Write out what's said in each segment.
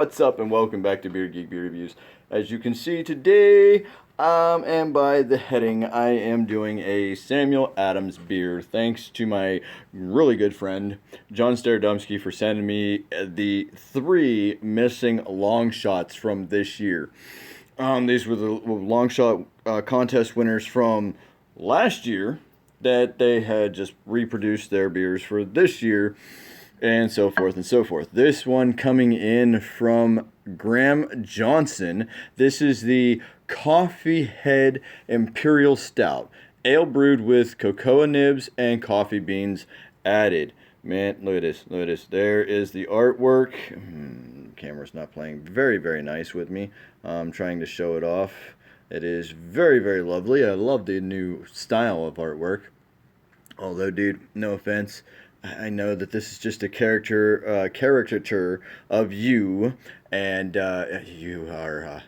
What's up and welcome back to Beer Geek Beer Reviews. As you can see today, and by the heading, I am doing a Samuel Adams beer. Thanks to my really good friend, John Starodumsky, for sending me the three missing long shots from this year. These were the long shot contest winners from last year that they had just reproduced their beers for this year, and so forth and so forth. This one coming in from Graham Johnson. This is the Coffee Head Imperial Stout, ale brewed with cocoa nibs and coffee beans added. Man, look at this. Look at this. There is the artwork. Camera's not playing very nice with me. I'm trying to show it off. It is very lovely. I love the new style of artwork. Although, dude, no offense, I know that this is just a caricature of you, and you are.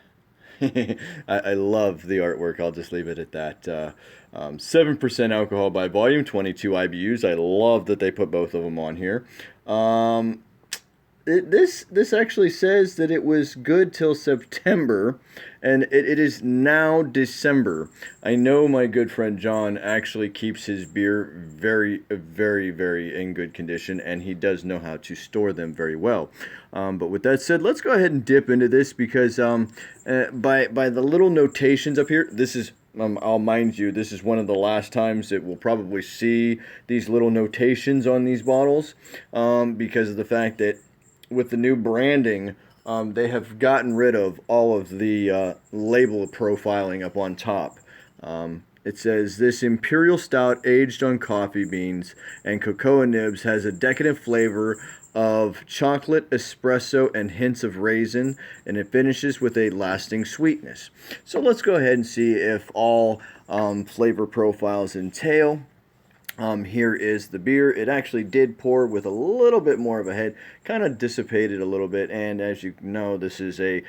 I love the artwork. I'll just leave it at that. 7% alcohol by volume, 22 IBUs. I love that they put both of them on here. This actually says that it was good till September, and it is now December. I know my good friend John actually keeps his beer very in good condition, and he does know how to store them very well. But with that said, let's go ahead and dip into this because by the little notations up here, this is. I'll mind you, this is one of the last times that we'll probably see these little notations on these bottles because of the fact that with the new branding, they have gotten rid of all of the label profiling up on top. It says, this Imperial Stout aged on coffee beans and cocoa nibs has a decadent flavor of chocolate, espresso, and hints of raisin, and it finishes with a lasting sweetness. So let's go ahead and see if all flavor profiles entail. Here is the beer. It actually did pour with a little bit more of a head, kind of dissipated a little bit, and as you know, this is a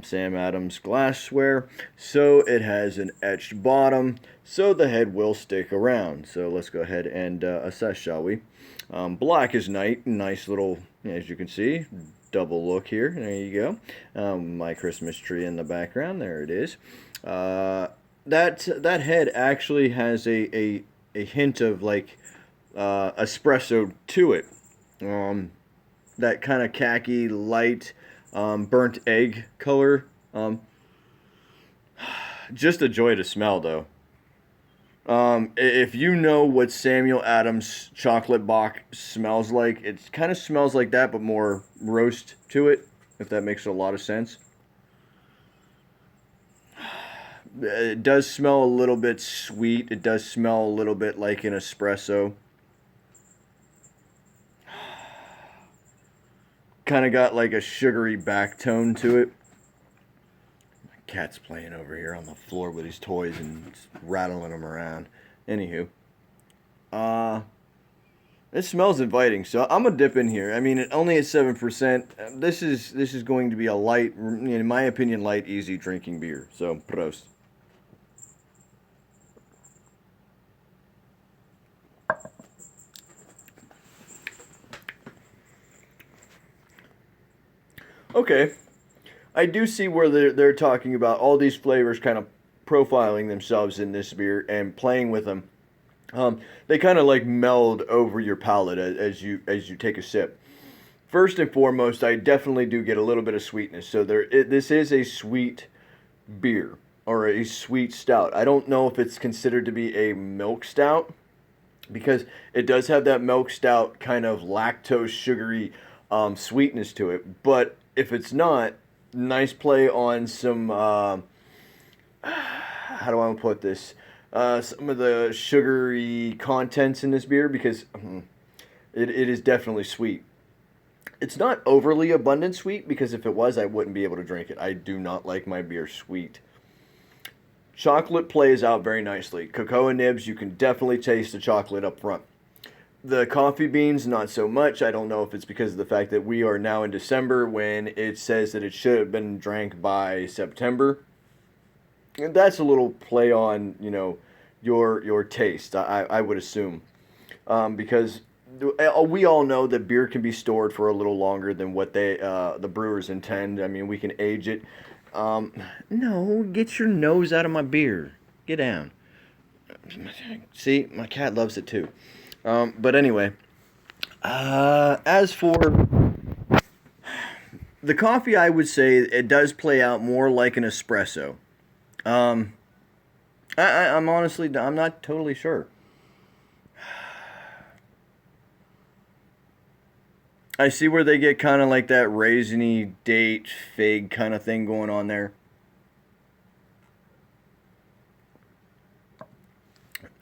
Sam Adams glassware, so it has an etched bottom, so the head will stick around. So let's go ahead and assess, shall we? Black as night, nice little, as you can see, double look here. There you go. My Christmas tree in the background, there it is. That head actually has a hint of like espresso to it. That kind of khaki, light, burnt egg color. Just a joy to smell, though. If you know what Samuel Adams chocolate bock smells like, it kind of smells like that, but more roast to it, if that makes a lot of sense. It does smell a little bit sweet. It does smell a little bit like an espresso. Kind of got like a sugary back tone to it. My cat's playing over here on the floor with his toys and rattling them around. Anywho, it smells inviting, so I'm gonna dip in here. I mean, it only is 7%. This is going to be a light, in my opinion, light, easy drinking beer. So, prost. Okay, I do see where they're talking about all these flavors kind of profiling themselves in this beer and playing with them. They kind of like meld over your palate as you take a sip. First and foremost, I definitely do get a little bit of sweetness. So this is a sweet beer or a sweet stout. I don't know if it's considered to be a milk stout because it does have that milk stout kind of lactose sugary sweetness to it. But if it's not, nice play on some, how do I want to put this? Some of the sugary contents in this beer because it is definitely sweet. It's not overly abundant sweet because if it was, I wouldn't be able to drink it. I do not like my beer sweet. Chocolate plays out very nicely. Cocoa nibs, you can definitely taste the chocolate up front. The coffee beans, not so much. I don't know if it's because of the fact that we are now in December when it says that it should have been drank by September. And that's a little play on, your taste, I would assume. Because we all know that beer can be stored for a little longer than what the brewers intend. I mean, we can age it. Um, no, get your nose out of my beer. Get down. See, my cat loves it too. But anyway, as for the coffee, I would say it does play out more like an espresso. Um, I'm honestly, I'm not totally sure. I see where they get kind of like that raisiny date fig kind of thing going on there.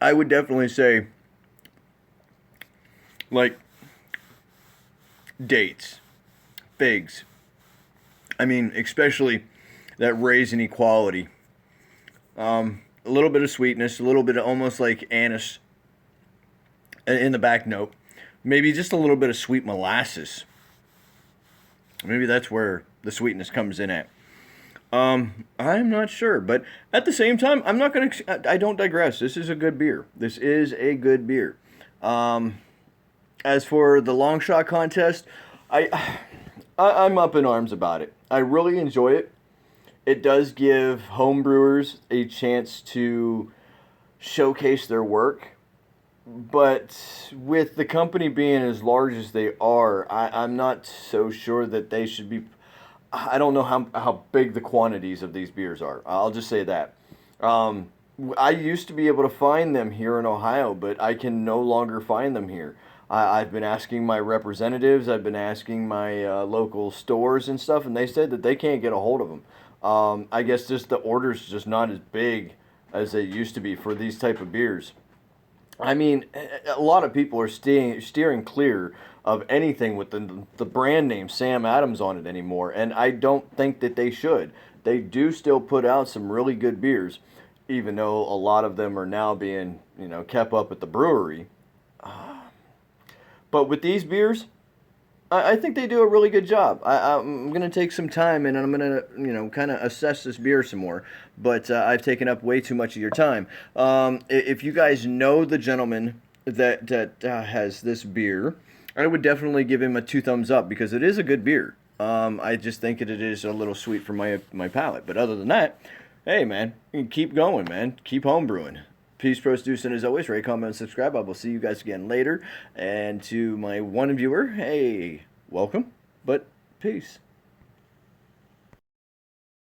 I would definitely say like dates, figs. I mean, especially that raisiny quality. A little bit of sweetness, a little bit of almost like anise in the back note. Maybe just a little bit of sweet molasses. Maybe that's where the sweetness comes in at. I'm not sure, but at the same time, I'm not gonna. I don't digress. This is a good beer. This is a good beer. Um, as for the long shot contest, I, I'm up in arms about it. I really enjoy it. It does give home brewers a chance to showcase their work. But with the company being as large as they are, I'm not so sure that they should be. I don't know how big the quantities of these beers are. I'll just say that. Um, I used to be able to find them here in Ohio, but I can no longer find them here. I've been asking my representatives, I've been asking my local stores and stuff, and they said that they can't get a hold of them. I guess just the orders just not as big as they used to be for these type of beers. I mean, a lot of people are steering clear of anything with the brand name Sam Adams on it anymore, and I don't think that they should. They do still put out some really good beers, even though a lot of them are now being, kept up at the brewery. But with these beers, I think they do a really good job. I'm going to take some time and I'm going to, kind of assess this beer some more. But I've taken up way too much of your time. If you guys know the gentleman that has this beer, I would definitely give him a two thumbs up because it is a good beer. I just think that it is a little sweet for my palate. But other than that, hey, man, keep going, man. Keep homebrewing. Peace, Pro Deuce, and as always, rate, comment, and subscribe. I will see you guys again later. And to my one viewer, hey, welcome, but peace.